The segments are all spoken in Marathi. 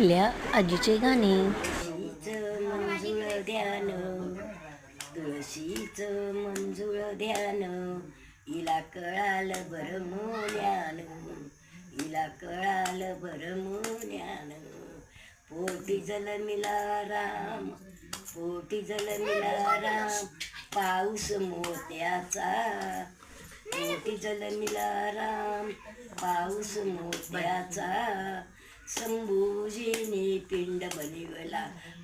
आपल्या आजीचे गाणे. तुळशीचं मंजुळ ध्यान, तुळशीचं मंजुळ ध्यान, हिला कळालं बरं ज्ञान, हिला कळालं बरं ज्ञान. पोटी जलमिला राम, पोटी जलमिला राम, पाऊस मोत्याचा. पोटी जलमिला राम, पाऊस मोत्याचा. शंभूजीने पिंड बनिवला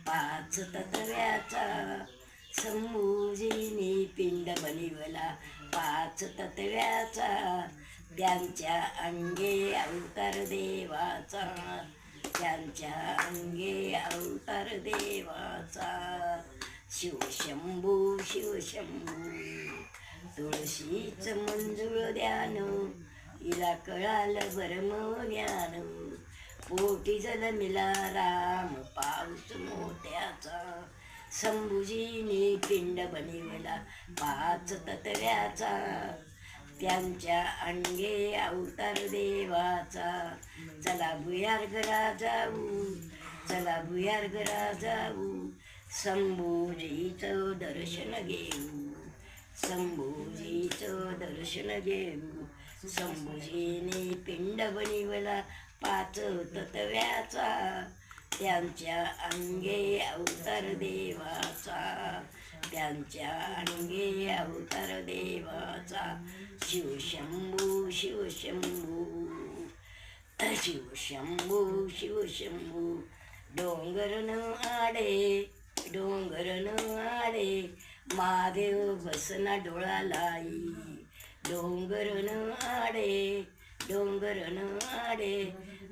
5 तत्व्याचा. शंभूजीने पिंड बनिवला 5 तत्व्याचा. त्यांच्या अंगे अवतार देवाचा, त्यांच्या अंगे अवतार देवाचा. शिवशंभू शिवशंभू, तुळशीचं मंजुळ ध्यान, हिला कळालं बरं ज्ञान. पोटी जलमिला राम, पाऊस मोत्याचा. शंभूजीने पिंड बनिवला 5 तत्व्याचा. त्यांच्या अंगे अवतार देवाचा. चला भुयार घरा जाऊ, चला भुयार घरा जाऊ, शंभूजीचं दर्शन घेऊ, शंभूजीचं दर्शन घेऊ. शंभूजीने पिंड बनिवला 5 तत्व्याचा. त्यांच्या अंगे अवतार देवाचा, त्यांच्या अंगे अवतार देवाचा. शिवशंभू शिवशंभू, शिवशंभू शिवशंभू. डोंगरन आडे, डोंगरन आडे, महादेव बसना डोळा लाई. डोंगरन आडे, डोंगरन आडे,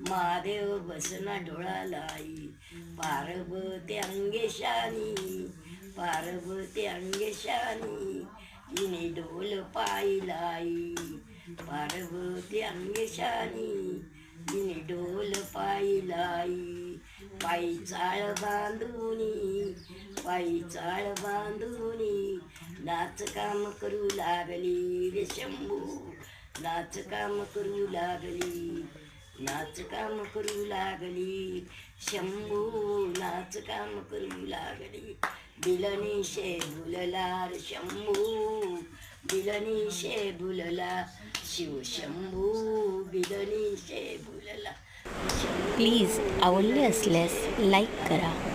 महादेव बसना डोळा लाई. पार्वती अंगेशानी, पार्वती अंगेशानी, हिने डोल पायी लाई. पार्वती अंगेशानी, हिने डोल पायी लाई. पायी चाळ बांधुनी, पायी चाळ बांधुनी, नाच काम करू लागली रे शंभू. नाच काम करू लागली, नाच काम करू लागली. शंभू नाच काम करू लागली. बिलनी शे भुलला रे शंभू, बिलनी शे भुलला. शिवशंभू बिलनी शे भुलला. प्लीज आवडले असल्यास लाईक करा.